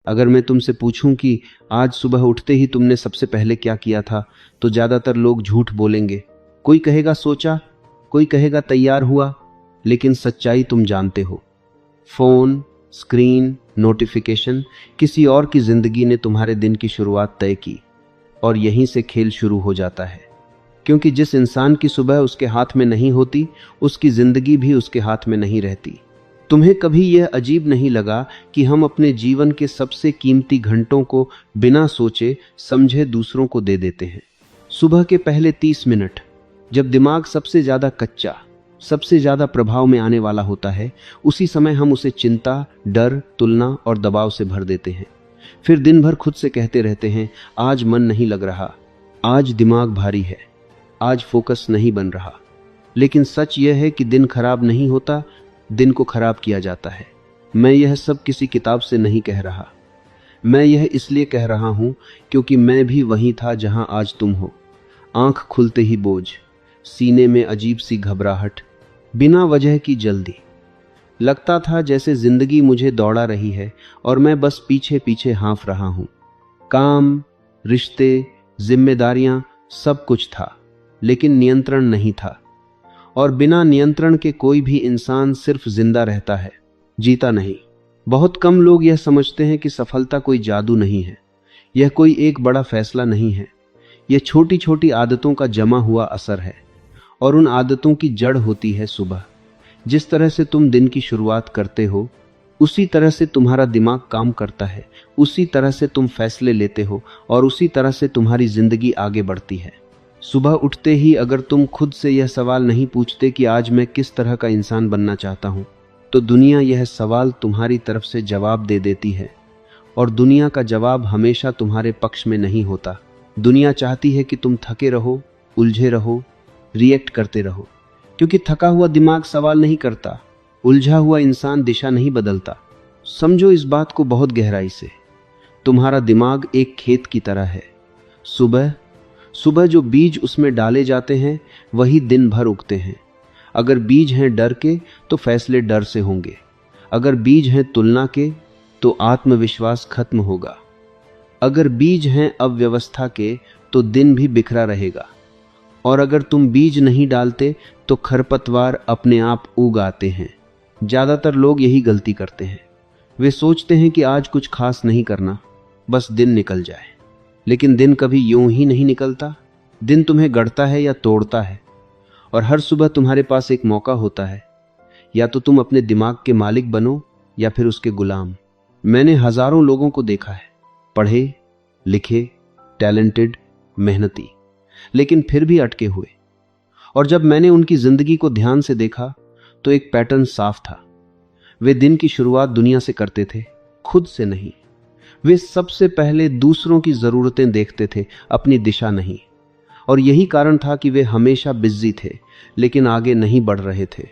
अगर मैं तुमसे पूछूं कि आज सुबह उठते ही तुमने सबसे पहले क्या किया था, तो ज्यादातर लोग झूठ बोलेंगे। कोई कहेगा सोचा, कोई कहेगा तैयार हुआ, लेकिन सच्चाई तुम जानते हो। फोन, स्क्रीन, नोटिफिकेशन, किसी और की जिंदगी ने तुम्हारे दिन की शुरुआत तय की, और यहीं से खेल शुरू हो जाता है। क्योंकि जिस इंसान की सुबह उसके हाथ में नहीं होती, उसकी जिंदगी भी उसके हाथ में नहीं रहती। तुम्हें कभी यह अजीब नहीं लगा कि हम अपने जीवन के सबसे कीमती घंटों को बिना सोचे समझे दूसरों को दे देते हैं? सुबह के पहले 30 मिनट, जब दिमाग सबसे ज्यादा कच्चा, सबसे ज्यादा प्रभाव में आने वाला होता है, उसी समय हम उसे चिंता, डर, तुलना और दबाव से भर देते हैं। फिर दिन भर खुद से कहते रहते हैं, आज मन नहीं लग रहा, आज दिमाग भारी है, आज फोकस नहीं बन रहा। लेकिन सच यह है कि दिन खराब नहीं होता, दिन को खराब किया जाता है। मैं यह सब किसी किताब से नहीं कह रहा। मैं यह इसलिए कह रहा हूं क्योंकि मैं भी वहीं था जहां आज तुम हो। आंख खुलते ही बोझ, सीने में अजीब सी घबराहट, बिना वजह की जल्दी। लगता था जैसे जिंदगी मुझे दौड़ा रही है और मैं बस पीछे पीछे हाँफ रहा हूं। काम, रिश्ते, जिम्मेदारियां, सब कुछ था, लेकिन नियंत्रण नहीं था। और बिना नियंत्रण के कोई भी इंसान सिर्फ जिंदा रहता है, जीता नहीं। बहुत कम लोग यह समझते हैं कि सफलता कोई जादू नहीं है, यह कोई एक बड़ा फैसला नहीं है। यह छोटी छोटी आदतों का जमा हुआ असर है, और उन आदतों की जड़ होती है सुबह। जिस तरह से तुम दिन की शुरुआत करते हो, उसी तरह से तुम्हारा दिमाग काम करता है, उसी तरह से तुम फैसले लेते हो, और उसी तरह से तुम्हारी जिंदगी आगे बढ़ती है। सुबह उठते ही अगर तुम खुद से यह सवाल नहीं पूछते कि आज मैं किस तरह का इंसान बनना चाहता हूं, तो दुनिया यह सवाल तुम्हारी तरफ से जवाब दे देती है। और दुनिया का जवाब हमेशा तुम्हारे पक्ष में नहीं होता। दुनिया चाहती है कि तुम थके रहो, उलझे रहो, रिएक्ट करते रहो। क्योंकि थका हुआ दिमाग सवाल नहीं करता, उलझा हुआ इंसान दिशा नहीं बदलता। समझो इस बात को बहुत गहराई से। तुम्हारा दिमाग एक खेत की तरह है। सुबह सुबह जो बीज उसमें डाले जाते हैं, वही दिन भर उगते हैं। अगर बीज हैं डर के, तो फैसले डर से होंगे। अगर बीज हैं तुलना के, तो आत्मविश्वास खत्म होगा। अगर बीज हैं अव्यवस्था के, तो दिन भी बिखरा रहेगा। और अगर तुम बीज नहीं डालते, तो खरपतवार अपने आप उग आते हैं। ज्यादातर लोग यही गलती करते हैं। वे सोचते हैं कि आज कुछ खास नहीं करना, बस दिन निकल जाए। लेकिन दिन कभी यूं ही नहीं निकलता। दिन तुम्हें गढ़ता है या तोड़ता है। और हर सुबह तुम्हारे पास एक मौका होता है, या तो तुम अपने दिमाग के मालिक बनो या फिर उसके गुलाम। मैंने हजारों लोगों को देखा है, पढ़े लिखे, टैलेंटेड, मेहनती, लेकिन फिर भी अटके हुए। और जब मैंने उनकी जिंदगी को ध्यान से देखा, तो एक पैटर्न साफ था। वे दिन की शुरुआत दुनिया से करते थे, खुद से नहीं। वे सबसे पहले दूसरों की जरूरतें देखते थे, अपनी दिशा नहीं। और यही कारण था कि वे हमेशा बिजी थे, लेकिन आगे नहीं बढ़ रहे थे।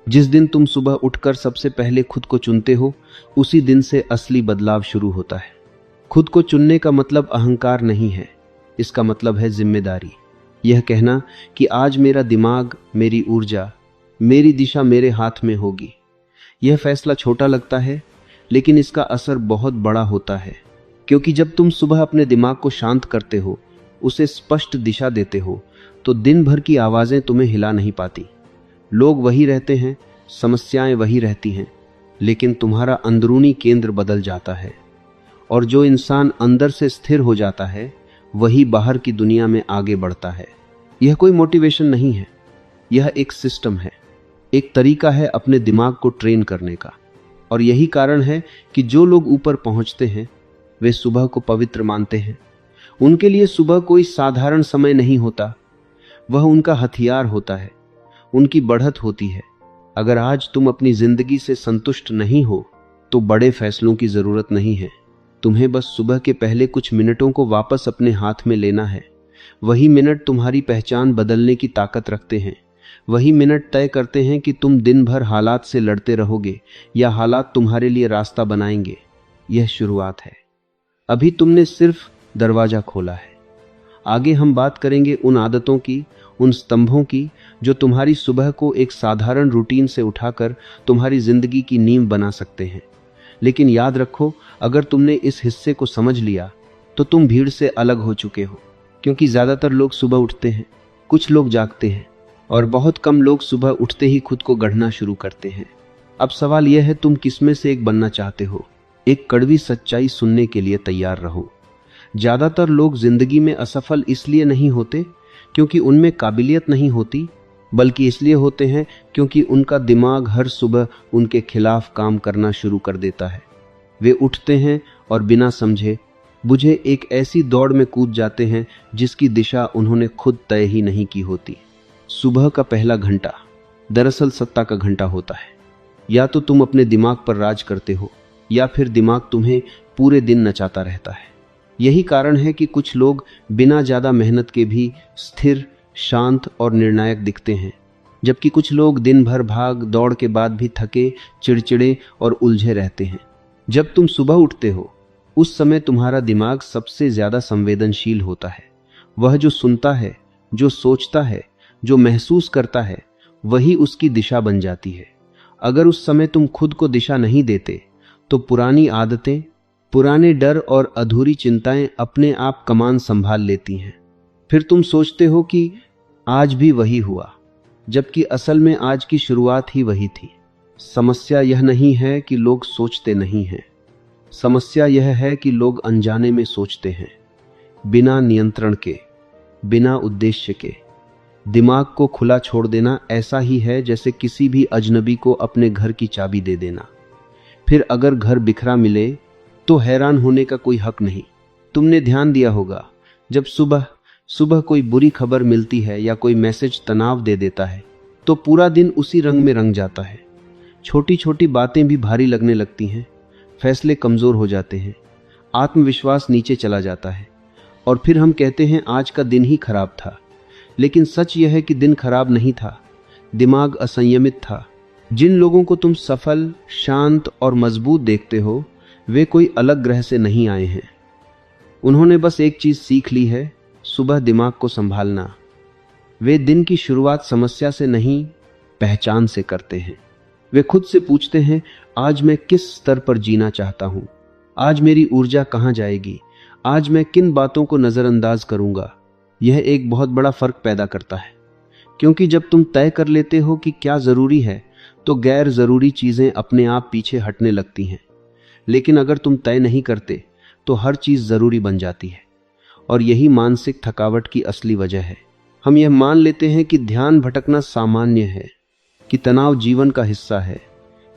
जिस दिन तुम सुबह उठकर सबसे पहले खुद को चुनते हो, उसी दिन से असली बदलाव शुरू होता है। खुद को चुनने का मतलब अहंकार नहीं है, इसका मतलब है जिम्मेदारी। यह कहना कि आज मेरा दिमाग, मेरी ऊर्जा, मेरी दिशा मेरे हाथ में होगी। यह फैसला छोटा लगता है, लेकिन इसका असर बहुत बड़ा होता है। क्योंकि जब तुम सुबह अपने दिमाग को शांत करते हो, उसे स्पष्ट दिशा देते हो, तो दिन भर की आवाजें तुम्हें हिला नहीं पाती। लोग वही रहते हैं, समस्याएं वही रहती हैं, लेकिन तुम्हारा अंदरूनी केंद्र बदल जाता है। और जो इंसान अंदर से स्थिर हो जाता है, वही बाहर की दुनिया में आगे बढ़ता है। यह कोई मोटिवेशन नहीं है, यह एक सिस्टम है, एक तरीका है अपने दिमाग को ट्रेन करने का। और यही कारण है कि जो लोग ऊपर पहुंचते हैं, वे सुबह को पवित्र मानते हैं। उनके लिए सुबह कोई साधारण समय नहीं होता, वह उनका हथियार होता है, उनकी बढ़त होती है। अगर आज तुम अपनी जिंदगी से संतुष्ट नहीं हो, तो बड़े फैसलों की जरूरत नहीं है। तुम्हें बस सुबह के पहले कुछ मिनटों को वापस अपने हाथ में लेना है। वही मिनट तुम्हारी पहचान बदलने की ताकत रखते हैं। वही मिनट तय करते हैं कि तुम दिन भर हालात से लड़ते रहोगे या हालात तुम्हारे लिए रास्ता बनाएंगे। यह शुरुआत है। अभी तुमने सिर्फ दरवाजा खोला है। आगे हम बात करेंगे उन आदतों की, उन स्तंभों की, जो तुम्हारी सुबह को एक साधारण रूटीन से उठाकर तुम्हारी जिंदगी की नींव बना सकते हैं। लेकिन याद रखो, अगर तुमने इस हिस्से को समझ लिया तो तुम भीड़ से अलग हो चुके हो। क्योंकि ज्यादातर लोग सुबह उठते हैं, कुछ लोग जागते हैं और बहुत कम लोग सुबह उठते ही खुद को गढ़ना शुरू करते हैं। अब सवाल यह है, तुम किसमें से एक बनना चाहते हो? एक कड़वी सच्चाई सुनने के लिए तैयार रहो। ज्यादातर लोग जिंदगी में असफल इसलिए नहीं होते क्योंकि उनमें काबिलियत नहीं होती, बल्कि इसलिए होते हैं क्योंकि उनका दिमाग हर सुबह उनके खिलाफ काम करना शुरू कर देता है। वे उठते हैं और बिना समझे बुझे एक ऐसी दौड़ में कूद जाते हैं जिसकी दिशा उन्होंने खुद तय ही नहीं की होती। सुबह का पहला घंटा दरअसल सत्ता का घंटा होता है। या तो तुम अपने दिमाग पर राज करते हो या फिर दिमाग तुम्हें पूरे दिन नचाता रहता है। यही कारण है कि कुछ लोग बिना ज्यादा मेहनत के भी स्थिर, शांत और निर्णायक दिखते हैं, जबकि कुछ लोग दिन भर भाग दौड़ के बाद भी थके, चिड़चिड़े और उलझे रहते हैं। जब तुम सुबह उठते हो उस समय तुम्हारा दिमाग सबसे ज्यादा संवेदनशील होता है। वह जो सुनता है, जो सोचता है, जो महसूस करता है, वही उसकी दिशा बन जाती है। अगर उस समय तुम खुद को दिशा नहीं देते तो पुरानी आदतें, पुराने डर और अधूरी चिंताएं अपने आप कमान संभाल लेती हैं। फिर तुम सोचते हो कि आज भी वही हुआ, जबकि असल में आज की शुरुआत ही वही थी। समस्या यह नहीं है कि लोग सोचते नहीं हैं, समस्या यह है कि लोग अनजाने में सोचते हैं, बिना नियंत्रण के, बिना उद्देश्य के। दिमाग को खुला छोड़ देना ऐसा ही है जैसे किसी भी अजनबी को अपने घर की चाबी दे देना। फिर अगर घर बिखरा मिले तो हैरान होने का कोई हक नहीं। तुमने ध्यान दिया होगा, जब सुबह सुबह कोई बुरी खबर मिलती है या कोई मैसेज तनाव दे देता है तो पूरा दिन उसी रंग में रंग जाता है। छोटी छोटी बातें भी भारी लगने लगती हैं, फैसले कमजोर हो जाते हैं, आत्मविश्वास नीचे चला जाता है और फिर हम कहते हैं आज का दिन ही खराब था। लेकिन सच यह है कि दिन खराब नहीं था, दिमाग असंयमित था। जिन लोगों को तुम सफल, शांत और मजबूत देखते हो वे कोई अलग ग्रह से नहीं आए हैं। उन्होंने बस एक चीज सीख ली है, सुबह दिमाग को संभालना। वे दिन की शुरुआत समस्या से नहीं, पहचान से करते हैं। वे खुद से पूछते हैं, आज मैं किस स्तर पर जीना चाहता हूं, आज मेरी ऊर्जा कहां जाएगी, आज मैं किन बातों को नजरअंदाज करूंगा। यह एक बहुत बड़ा फर्क पैदा करता है, क्योंकि जब तुम तय कर लेते हो कि क्या जरूरी है तो गैर जरूरी चीजें अपने आप पीछे हटने लगती हैं। लेकिन अगर तुम तय नहीं करते तो हर चीज जरूरी बन जाती है, और यही मानसिक थकावट की असली वजह है। हम यह मान लेते हैं कि ध्यान भटकना सामान्य है, कि तनाव जीवन का हिस्सा है,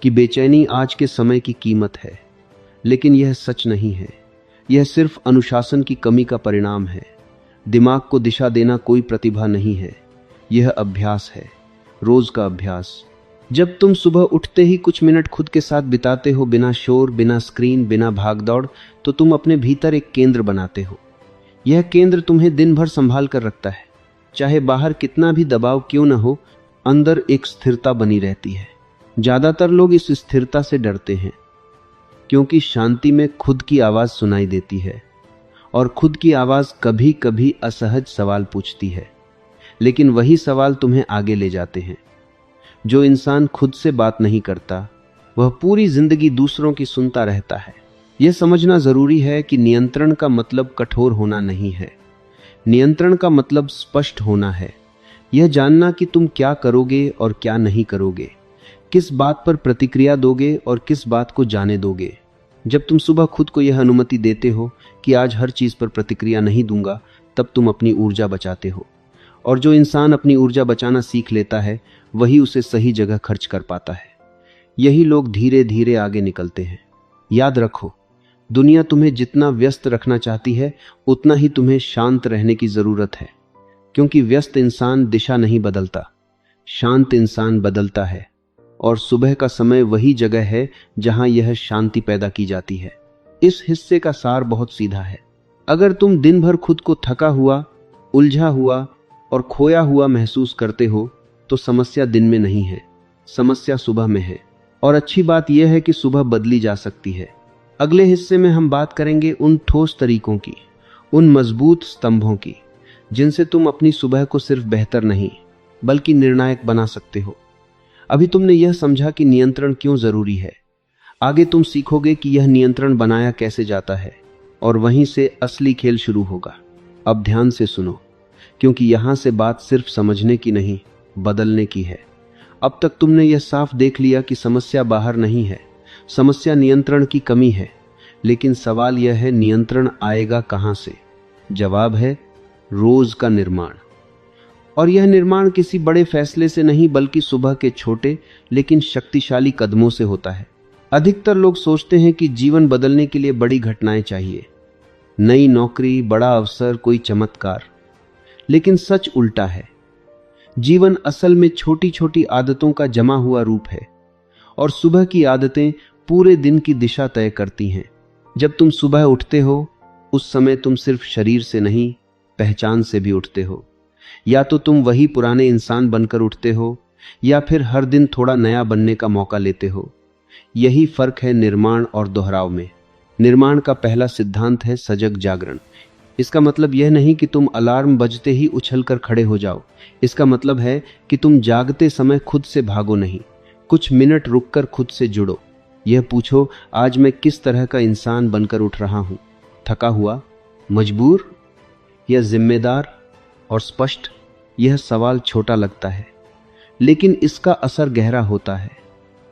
कि बेचैनी आज के समय की कीमत है। लेकिन यह सच नहीं है। यह सिर्फ अनुशासन की कमी का परिणाम है। दिमाग को दिशा देना कोई प्रतिभा नहीं है, यह अभ्यास है, रोज का अभ्यास। जब तुम सुबह उठते ही कुछ मिनट खुद के साथ बिताते हो, बिना शोर, बिना स्क्रीन, बिना भागदौड़, तो तुम अपने भीतर एक केंद्र बनाते हो। यह केंद्र तुम्हें दिन भर संभाल कर रखता है। चाहे बाहर कितना भी दबाव क्यों न हो, अंदर एक स्थिरता बनी रहती है। ज्यादातर लोग इस स्थिरता से डरते हैं, क्योंकि शांति में खुद की आवाज सुनाई देती है, और खुद की आवाज कभी कभी असहज सवाल पूछती है, लेकिन वही सवाल तुम्हें आगे ले जाते हैं। जो इंसान खुद से बात नहीं करता वह पूरी जिंदगी दूसरों की सुनता रहता है। यह समझना जरूरी है कि नियंत्रण का मतलब कठोर होना नहीं है। नियंत्रण का मतलब स्पष्ट होना है। यह जानना कि तुम क्या करोगे और क्या नहीं करोगे, किस बात पर प्रतिक्रिया दोगे और किस बात को जाने दोगे। जब तुम सुबह खुद को यह अनुमति देते हो कि आज हर चीज पर प्रतिक्रिया नहीं दूंगा, तब तुम अपनी ऊर्जा बचाते हो। और जो इंसान अपनी ऊर्जा बचाना सीख लेता है वही उसे सही जगह खर्च कर पाता है। यही लोग धीरे धीरे आगे निकलते हैं। याद रखो, दुनिया तुम्हें जितना व्यस्त रखना चाहती है उतना ही तुम्हें शांत रहने की जरूरत है, क्योंकि व्यस्त इंसान दिशा नहीं बदलता, शांत इंसान बदलता है। और सुबह का समय वही जगह है जहां यह शांति पैदा की जाती है। इस हिस्से का सार बहुत सीधा है। अगर तुम दिन भर खुद को थका हुआ, उलझा हुआ और खोया हुआ महसूस करते हो तो समस्या दिन में नहीं है, समस्या सुबह में है। और अच्छी बात यह है कि सुबह बदली जा सकती है। अगले हिस्से में हम बात करेंगे उन ठोस तरीकों की, उन मजबूत स्तंभों की, जिनसे तुम अपनी सुबह को सिर्फ बेहतर नहीं बल्कि निर्णायक बना सकते हो। अभी तुमने यह समझा कि नियंत्रण क्यों जरूरी है। आगे तुम सीखोगे कि यह नियंत्रण बनाया कैसे जाता है और वहीं से असली खेल शुरू होगा। अब ध्यान से सुनो, क्योंकि यहां से बात सिर्फ समझने की नहीं, बदलने की है। अब तक तुमने यह साफ देख लिया कि समस्या बाहर नहीं है, समस्या नियंत्रण की कमी है। लेकिन सवाल यह है, नियंत्रण आएगा कहां से? जवाब है रोज का निर्माण। और यह निर्माण किसी बड़े फैसले से नहीं, बल्कि सुबह के छोटे लेकिन शक्तिशाली कदमों से होता है। अधिकतर लोग सोचते हैं कि जीवन बदलने के लिए बड़ी घटनाएं चाहिए, नई नौकरी, बड़ा अवसर, कोई चमत्कार। लेकिन सच उल्टा है। जीवन असल में छोटी छोटी आदतों का जमा हुआ रूप है, और सुबह की आदतें पूरे दिन की दिशा तय करती हैं। जब तुम सुबह उठते हो, उस समय तुम सिर्फ शरीर से नहीं, पहचान से भी उठते हो। या तो तुम वही पुराने इंसान बनकर उठते हो, या फिर हर दिन थोड़ा नया बनने का मौका लेते हो। यही फर्क है निर्माण और दोहराव में। निर्माण का पहला सिद्धांत है सजग जागरण। इसका मतलब यह नहीं कि तुम अलार्म बजते ही उछलकर खड़े हो जाओ। इसका मतलब है कि तुम जागते समय खुद से भागो नहीं, कुछ मिनट रुककर खुद से जुड़ो। यह पूछो, आज मैं किस तरह का इंसान बनकर उठ रहा हूं? थका हुआ, मजबूर या जिम्मेदार और स्पष्ट? यह सवाल छोटा लगता है, लेकिन इसका असर गहरा होता है,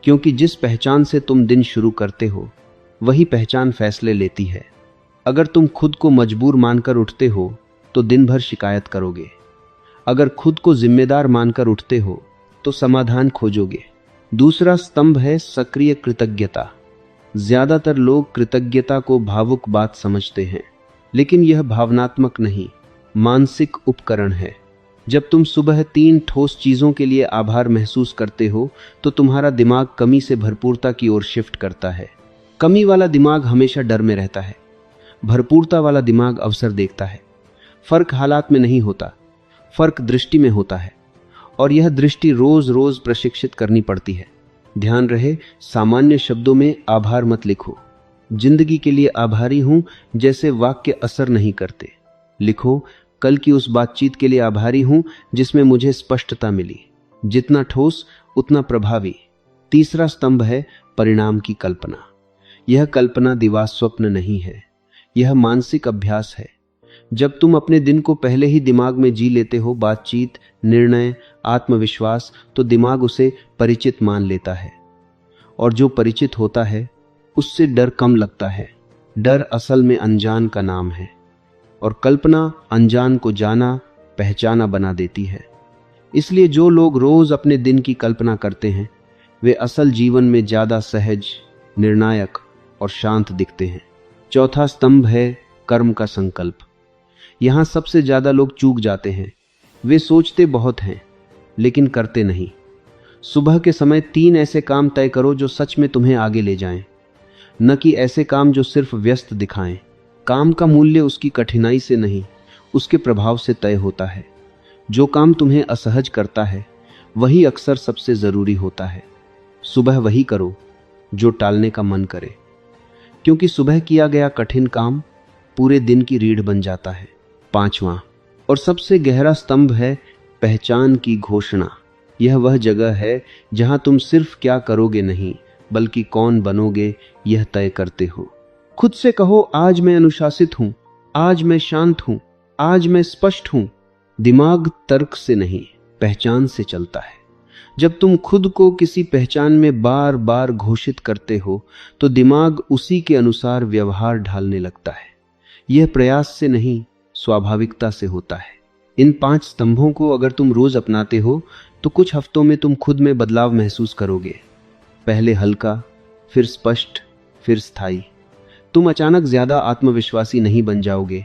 क्योंकि जिस पहचान से तुम दिन शुरू करते हो, वही पहचान फैसले लेती है। अगर तुम खुद को मजबूर मानकर उठते हो तो दिन भर शिकायत करोगे। अगर खुद को जिम्मेदार मानकर उठते हो तो समाधान खोजोगे। दूसरा स्तंभ है सक्रिय कृतज्ञता। ज्यादातर लोग कृतज्ञता को भावुक बात समझते हैं, लेकिन यह भावनात्मक नहीं, मानसिक उपकरण है। जब तुम सुबह 3 ठोस चीजों के लिए आभार महसूस करते हो तो तुम्हारा दिमाग कमी से भरपूरता की ओर शिफ्ट करता है। कमी वाला दिमाग हमेशा डर में रहता है, भरपूरता वाला दिमाग अवसर देखता है। फर्क हालात में नहीं होता, फर्क दृष्टि में होता है, और यह दृष्टि रोज रोज प्रशिक्षित करनी पड़ती है। ध्यान रहे, सामान्य शब्दों में आभार मत लिखो। जिंदगी के लिए आभारी हूं जैसे वाक्य असर नहीं करते। लिखो, कल की उस बातचीत के लिए आभारी हूं जिसमें मुझे स्पष्टता मिली। जितना ठोस उतना प्रभावी। तीसरा स्तंभ है परिणाम की कल्पना। यह कल्पना दिवास्वप्न स्वप्न नहीं है, यह मानसिक अभ्यास है। जब तुम अपने दिन को पहले ही दिमाग में जी लेते हो, बातचीत, निर्णय, आत्मविश्वास, तो दिमाग उसे परिचित मान लेता है। और जो परिचित होता है उससे डर कम लगता है। डर असल में अनजान का नाम है, और कल्पना अनजान को जाना, पहचाना बना देती है। इसलिए जो लोग रोज अपने दिन की कल्पना करते हैं, वे असल जीवन में ज्यादा सहज, निर्णायक और शांत दिखते हैं। चौथा स्तंभ है कर्म का संकल्प। यहां सबसे ज्यादा लोग चूक जाते हैं। वे सोचते बहुत हैं लेकिन करते नहीं। सुबह के समय 3 ऐसे काम तय करो जो सच में तुम्हें आगे ले जाएं, न कि ऐसे काम जो सिर्फ व्यस्त दिखाएं। काम का मूल्य उसकी कठिनाई से नहीं, उसके प्रभाव से तय होता है। जो काम तुम्हें असहज करता है वही अक्सर सबसे जरूरी होता है। सुबह वही करो जो टालने का मन करे, क्योंकि सुबह किया गया कठिन काम पूरे दिन की रीढ़ बन जाता है। 5वां और सबसे गहरा स्तंभ है पहचान की घोषणा। यह वह जगह है जहां तुम सिर्फ क्या करोगे नहीं, बल्कि कौन बनोगे यह तय करते हो। खुद से कहो, आज मैं अनुशासित हूं, आज मैं शांत हूं, आज मैं स्पष्ट हूं। दिमाग तर्क से नहीं, पहचान से चलता है। जब तुम खुद को किसी पहचान में बार बार घोषित करते हो तो दिमाग उसी के अनुसार व्यवहार ढालने लगता है। यह प्रयास से नहीं, स्वाभाविकता से होता है। इन 5 स्तंभों को अगर तुम रोज अपनाते हो तो कुछ हफ्तों में तुम खुद में बदलाव महसूस करोगे। पहले हल्का, फिर स्पष्ट, फिर स्थायी। तुम अचानक ज्यादा आत्मविश्वासी नहीं बन जाओगे,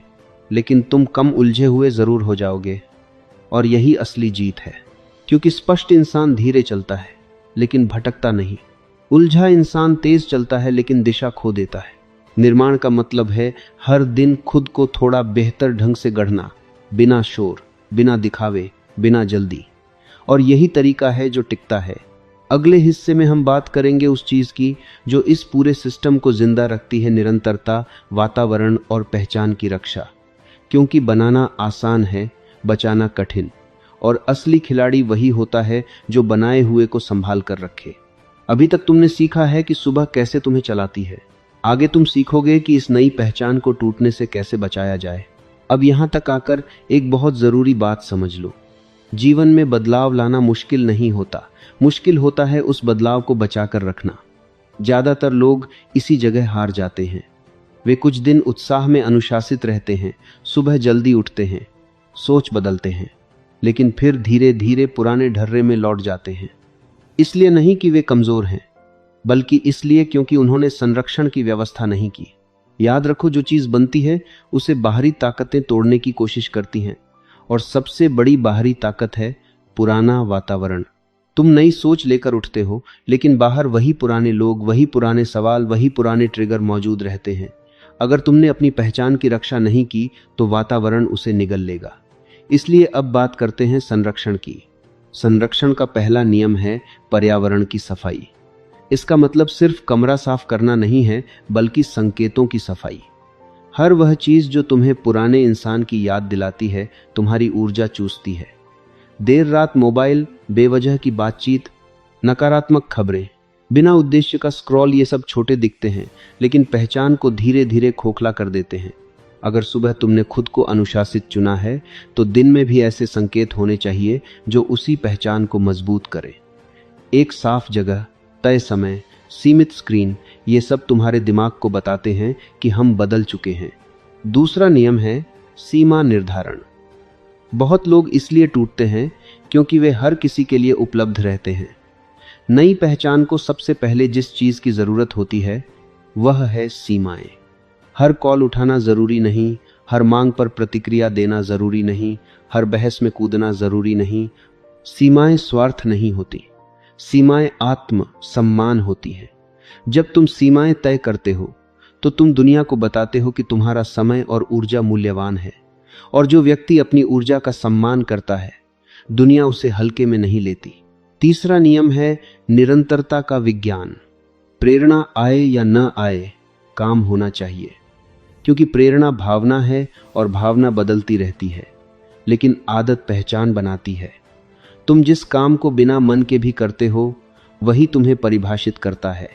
लेकिन तुम कम उलझे हुए जरूर हो जाओगे। और यही असली जीत है, क्योंकि स्पष्ट इंसान धीरे चलता है लेकिन भटकता नहीं। उलझा इंसान तेज चलता है लेकिन दिशा खो देता है। निर्माण का मतलब है हर दिन खुद को थोड़ा बेहतर ढंग से गढ़ना, बिना शोर, बिना दिखावे, बिना जल्दी। और यही तरीका है जो टिकता है। अगले हिस्से में हम बात करेंगे उस चीज की जो इस पूरे सिस्टम को जिंदा रखती है, निरंतरता, वातावरण और पहचान की रक्षा। क्योंकि बनाना आसान है, बचाना कठिन, और असली खिलाड़ी वही होता है जो बनाए हुए को संभाल कर रखे। अभी तक तुमने सीखा है कि सुबह कैसे तुम्हें चलाती है, आगे तुम सीखोगे कि इस नई पहचान को टूटने से कैसे बचाया जाए। अब यहां तक आकर एक बहुत जरूरी बात समझ लो, जीवन में बदलाव लाना मुश्किल नहीं होता, मुश्किल होता है उस बदलाव को बचाकर रखना। ज्यादातर लोग इसी जगह हार जाते हैं। वे कुछ दिन उत्साह में अनुशासित रहते हैं, सुबह जल्दी उठते हैं, सोच बदलते हैं, लेकिन फिर धीरे धीरे पुराने ढर्रे में लौट जाते हैं। इसलिए नहीं कि वे कमजोर हैं, बल्कि इसलिए क्योंकि उन्होंने संरक्षण की व्यवस्था नहीं की। याद रखो, जो चीज बनती है उसे बाहरी ताकतें तोड़ने की कोशिश करती हैं, और सबसे बड़ी बाहरी ताकत है पुराना वातावरण। तुम नई सोच लेकर उठते हो, लेकिन बाहर वही पुराने लोग, वही पुराने सवाल, वही पुराने ट्रिगर मौजूद रहते हैं। अगर तुमने अपनी पहचान की रक्षा नहीं की तो वातावरण उसे निगल लेगा। इसलिए अब बात करते हैं संरक्षण की। संरक्षण का पहला नियम है पर्यावरण की सफाई। इसका मतलब सिर्फ कमरा साफ करना नहीं है, बल्कि संकेतों की सफाई। हर वह चीज जो तुम्हें पुराने इंसान की याद दिलाती है, तुम्हारी ऊर्जा चूसती है। देर रात मोबाइल, बेवजह की बातचीत, नकारात्मक खबरें, बिना उद्देश्य का स्क्रॉल, ये सब छोटे दिखते हैं, लेकिन पहचान को धीरे धीरे खोखला कर देते हैं। अगर सुबह तुमने खुद को अनुशासित चुना है, तो दिन में भी ऐसे संकेत होने चाहिए जो उसी पहचान को मजबूत करें। एक साफ जगह, तय समय, सीमित स्क्रीन, ये सब तुम्हारे दिमाग को बताते हैं कि हम बदल चुके हैं। दूसरा नियम है सीमा निर्धारण। बहुत लोग इसलिए टूटते हैं क्योंकि वे हर किसी के लिए उपलब्ध रहते हैं। नई पहचान को सबसे पहले जिस चीज की जरूरत होती है वह है सीमाएं। हर कॉल उठाना जरूरी नहीं, हर मांग पर प्रतिक्रिया देना जरूरी नहीं, हर बहस में कूदना जरूरी नहीं। सीमाएं स्वार्थ नहीं होती, सीमाएं आत्म सम्मान होती है। जब तुम सीमाएं तय करते हो तो तुम दुनिया को बताते हो कि तुम्हारा समय और ऊर्जा मूल्यवान है, और जो व्यक्ति अपनी ऊर्जा का सम्मान करता है, दुनिया उसे हल्के में नहीं लेती। तीसरा नियम है निरंतरता का विज्ञान। प्रेरणा आए या न आए, काम होना चाहिए, क्योंकि प्रेरणा भावना है और भावना बदलती रहती है, लेकिन आदत पहचान बनाती है। तुम जिस काम को बिना मन के भी करते हो, वही तुम्हें परिभाषित करता है।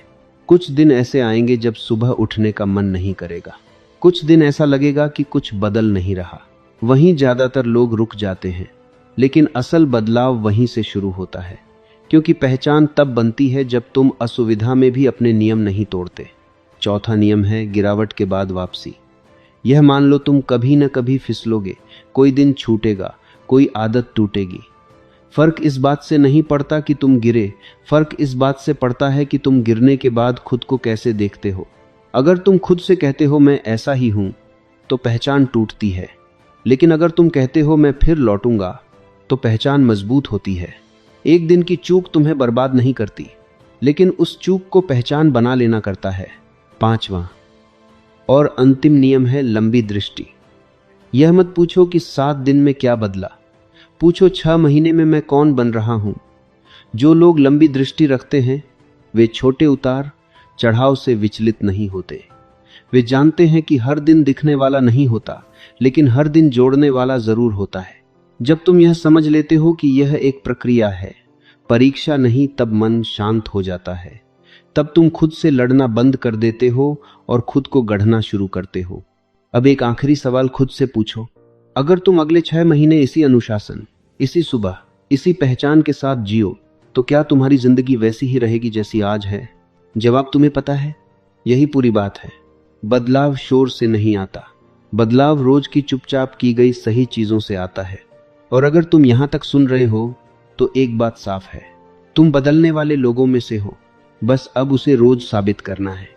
कुछ दिन ऐसे आएंगे जब सुबह उठने का मन नहीं करेगा, कुछ दिन ऐसा लगेगा कि कुछ बदल नहीं रहा। वहीं ज्यादातर लोग रुक जाते हैं, लेकिन असल बदलाव वहीं से शुरू होता है, क्योंकि पहचान तब बनती है जब तुम असुविधा में भी अपने नियम नहीं तोड़ते। चौथा नियम है गिरावट के बाद वापसी। यह मान लो तुम कभी न कभी फिसलोगे, कोई दिन छूटेगा, कोई आदत टूटेगी। फर्क इस बात से नहीं पड़ता कि तुम गिरे, फर्क इस बात से पड़ता है कि तुम गिरने के बाद खुद को कैसे देखते हो। अगर तुम खुद से कहते हो मैं ऐसा ही हूं, तो पहचान टूटती है, लेकिन अगर तुम कहते हो मैं फिर लौटूंगा, तो पहचान मजबूत होती है। एक दिन की चूक तुम्हें बर्बाद नहीं करती, लेकिन उस चूक को पहचान बना लेना करता है। पांचवा और अंतिम नियम है लंबी दृष्टि। यह मत पूछो कि 7 दिन में क्या बदला, पूछो 6 महीने में मैं कौन बन रहा हूं। जो लोग लंबी दृष्टि रखते हैं वे छोटे उतार चढ़ाव से विचलित नहीं होते। वे जानते हैं कि हर दिन दिखने वाला नहीं होता, लेकिन हर दिन जोड़ने वाला जरूर होता है। जब तुम यह समझ लेते हो कि यह एक प्रक्रिया है, परीक्षा नहीं, तब मन शांत हो जाता है। तब तुम खुद से लड़ना बंद कर देते हो और खुद को गढ़ना शुरू करते हो। अब एक आखिरी सवाल खुद से पूछो, अगर तुम अगले 6 महीने इसी अनुशासन, इसी सुबह, इसी पहचान के साथ जियो, तो क्या तुम्हारी जिंदगी वैसी ही रहेगी जैसी आज है? जवाब तुम्हें पता है। यही पूरी बात है। बदलाव शोर से नहीं आता, बदलाव रोज की चुपचाप की गई सही चीजों से आता है। और अगर तुम यहां तक सुन रहे हो तो एक बात साफ है, तुम बदलने वाले लोगों में से हो, बस अब उसे रोज साबित करना है।